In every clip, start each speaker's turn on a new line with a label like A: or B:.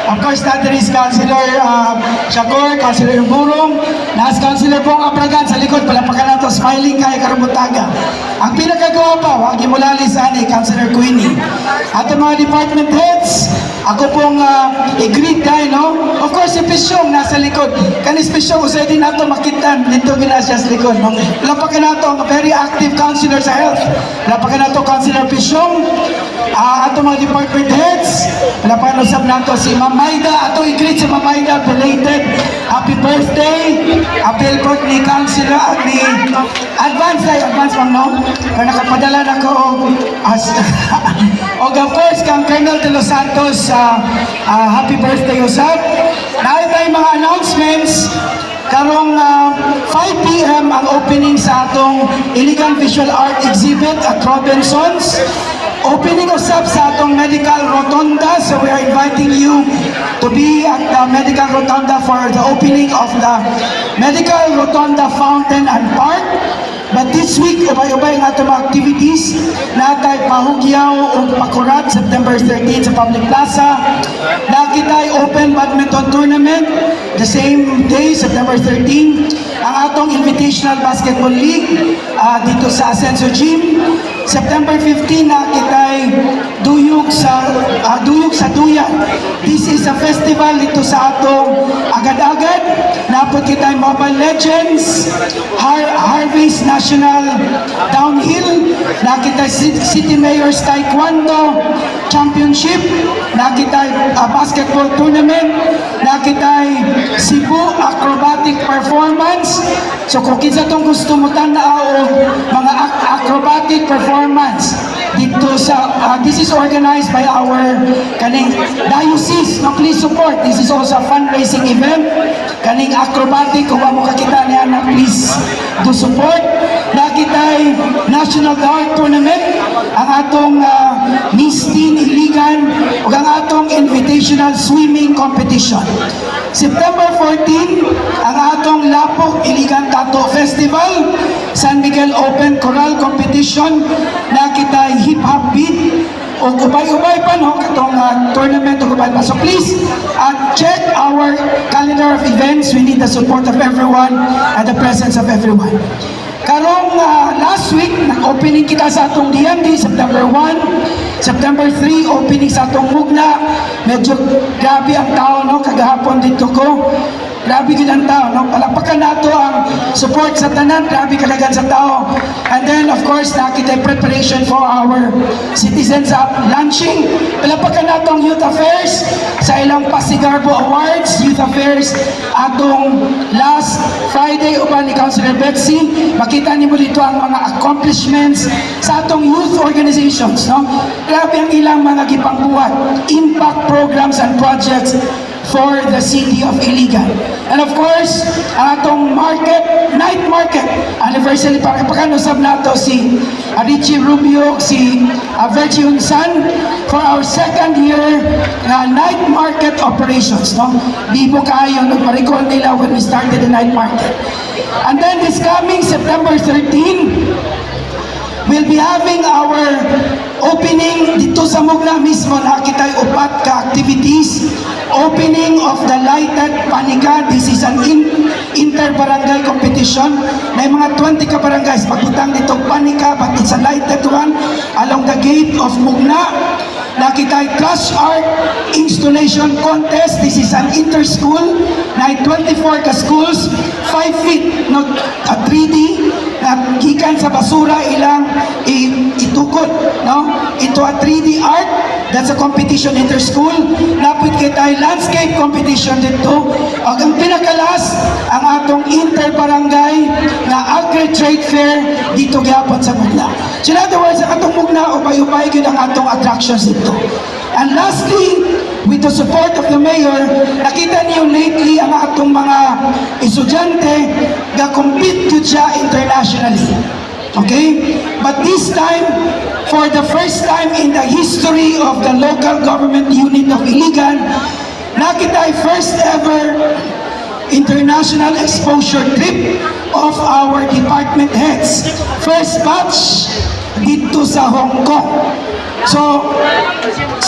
A: Of course, natin is Councilor Shakor, Councilor Burong, nas Councilor Bong Abragan sa likod, palapakan nato, smiling kay Karabutaga. Ang pinakagawa pa, wag imulali sa ani, Councilor Queenie. At ang mga department heads, ako pong i-greet kayo, no? Of course, si Pisyong nasa likod. Kanis Pisyong, usay din nato makitan dito ginasya sa likod. No? Lapakan nato ang very active counselor sa health. Lapakan nato Councilor Pisyong. Ato mga department heads, lapakan nato si Ma'am Maida. Ato i-greet si Ma'am Maida, belated. Happy birthday. Appeal court ni Councilor at ni advance ma'am, no? Kaya nakapadala na ko og of course, kang Colonel De Los Santos, happy birthday usap. Dahil tayo mga announcements, karong 5 p.m. ang opening sa atong Iligan Visual Art Exhibit at Robinsons. Opening usap sa atong Medical Rotunda, so we are inviting you to be at the Medical Rotunda for the opening of the Medical Rotunda Fountain and Park. But this week, ubay-ubay ang atong mga activities. Natay Pahugyaw o Pakurat, September 13 sa Public Plaza. Nakitay Open Badminton Tournament, the same day, September 13. Ang atong Invitational Basketball League dito sa Ascenso Gym. September 15, nakitay Duyok sa Duyan. This is a festival dito sa atong agad-agad. Napot kitay Mobile Legends, Harvey's National Downhill, nakitay City Mayor's Taekwondo Championship, nakitay basketball tournament, nakitay Cebu Acrobatic Performance. So kung kinsa tong gusto mo tanaw mga acrobatic performance dito sa this is organized by our kaning diocese, no, please support. This is also a fundraising event. Kaning acrobatic, kung mo kakita niya na please do support. Nakitay National Dart Tournament, ang atong Miss Teen Iligan ug ang atong Invitational Swimming Competition. September 14, ang atong Lapok Iligan Tattoo Festival, San Miguel Open Choral Competition, nakitay Hip Hop Beat, o ubay-ubay pa, no, katong tournament o ubay pa. So please, check our calendar of events. We need the support of everyone and the presence of everyone. Karong last week, nag-opening kita sa atong DMD, September 1. September 3, opening sa atong Mugna. Medyo grabe ang tao, no? Kagahapon dito ko. Grabe gid ang tao, no? Palapakan nato ang support sa tanan, grabe kalagan sa tao. And then, of course, nakita preparation for our citizens up launching. Palapakan nato ang Youth Affairs sa ilang Pasigarbo Awards, Youth Affairs, atong last Friday, uban ni Councilor Betsy. Makita niyo dito ang mga accomplishments sa atong youth organizations, no? Grabe ang ilang mga gipangbuhat, impact programs and projects for the city of Iligan. And of course, ang atong market, night market, anniversary, pakanusab nato si Richie Rubio, si Virgie Unsan, for our second year night market operations. No? Bibo kayo, nagmarikol nila when we started the night market. And then this coming September 13, we'll be having our opening dito sa Mugna mismo. Nakitay upat ka activities. Opening of the lighted panika. This is an inter-barangay competition. May mga 20 ka barangays pagbutang dito panika, but it's a lighted one along the gate of Mugna. Nakitay crush art installation contest. This is an inter-school. Na 24 ka schools, 5 feet, not 3D. Gikan sa basura ilang itukod, no? Into a 3D art. That's a competition inter-school. Napit kitay landscape competition dito. Ag ang pinakalas, ang atong inter-barangay na agri-trade fair dito gyapon sa Mugna. So in other words, ang atong Mugna, ubay-ubay yun ang atong attractions dito. And lastly, with the support of the mayor, nakita niyo lately ang atong mga estudyante ga-compete yun siya internationally. Okay? But this time, for the first time in the history of the local government unit of Iligan, nakita first ever international exposure trip of our department heads. First batch dito sa Hong Kong. So,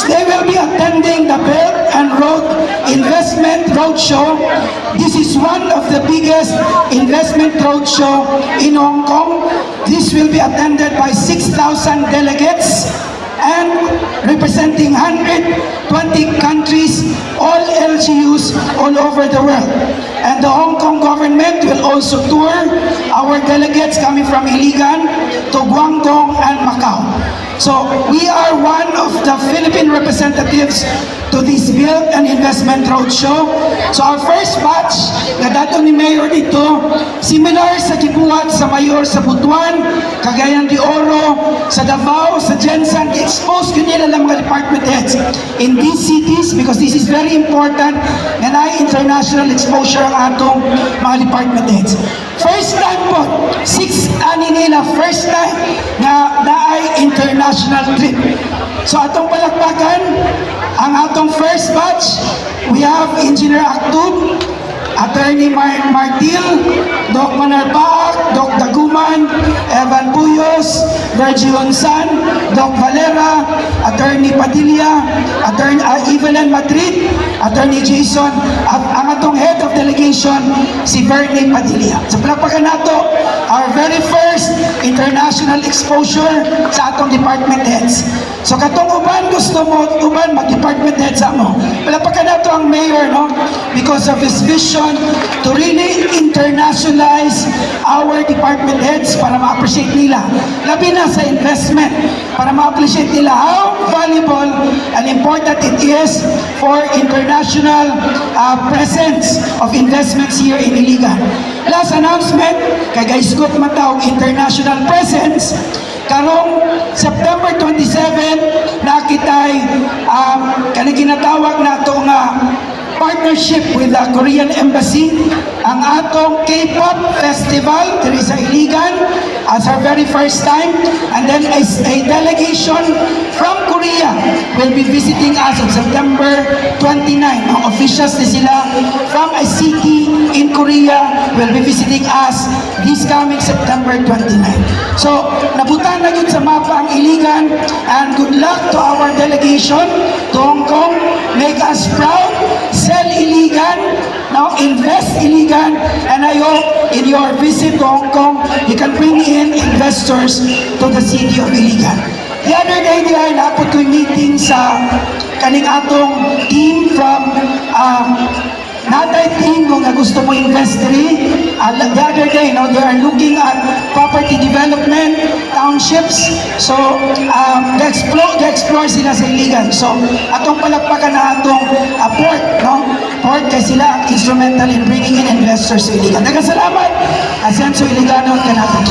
A: They will be attending the Belt and Road Investment Roadshow. This is one of the biggest investment roadshow in Hong Kong. This will be attended by 6,000 delegates and representing 120 countries, all LGUs all over the world. And the Hong Kong government will also tour our delegates coming from Iligan to Guangdong and Macau. So we are one of the Philippine representatives to this Build and Investment Roadshow. So our first batch, na dato ni Mayor dito, similar sa gibuhat sa Mayor sa Butuan, Cagayan de Oro, sa Davao, sa Jensan, expose ko nila lang mga department heads in these cities because this is very important na na international exposure ang atong mga department heads. First time po, 6 ani nila, first time na naay international trip. So atong palakpakan, ang atong first batch, we have Engineer Aktub, Attorney Martil, Doc Manarpaak, Doc Daguman, Evan Puyos, Virgie Honsan, Doc Valera, Attorney Padilla, Attorney Evelyn Madrid, Attorney Jason, at ang atong head of delegation, si Bernie Padilla. So palapakan nato, our very first international exposure sa atong department heads. So katong uban gusto mo, uban mag-department heads mo. Palapakan nato ang mayor, no? Because of his vision to really internationalize our department heads para ma-appreciate nila. Labi na sa investment, para ma-appreciate nila how valuable and important it is for international presence of investments here in Iligan. Last announcement, kay guys good matawag international presence, karong September 27, nakitay kaniginatawag na ito nga partnership with the Korean Embassy, ang atong K-pop festival, there is a Iligan, as our very first time, and then a delegation from Korea will be visiting us on September 29. Ang officials na sila from a city in Korea will be visiting us this coming September 29. So, nabutan na yun sa mapa ang Iligan, and good luck to our delegation to Hong Kong. Make us proud. Sell Iligan, now invest Iligan, and I hope in your visit to Hong Kong, you can bring in investors to the city of Iligan. The other day, diya, napot ko yung meeting sa kaning atong team from Natay team kung gusto mo investry. The other day, no, they are looking at property development, townships. So, explore sila sa Iligan. So, atong palakpakan na atong port, no? Port kay sila instrumental in bringing in investors sa Iligan. Nagkasalamat, Asenso Iligano, kanapit.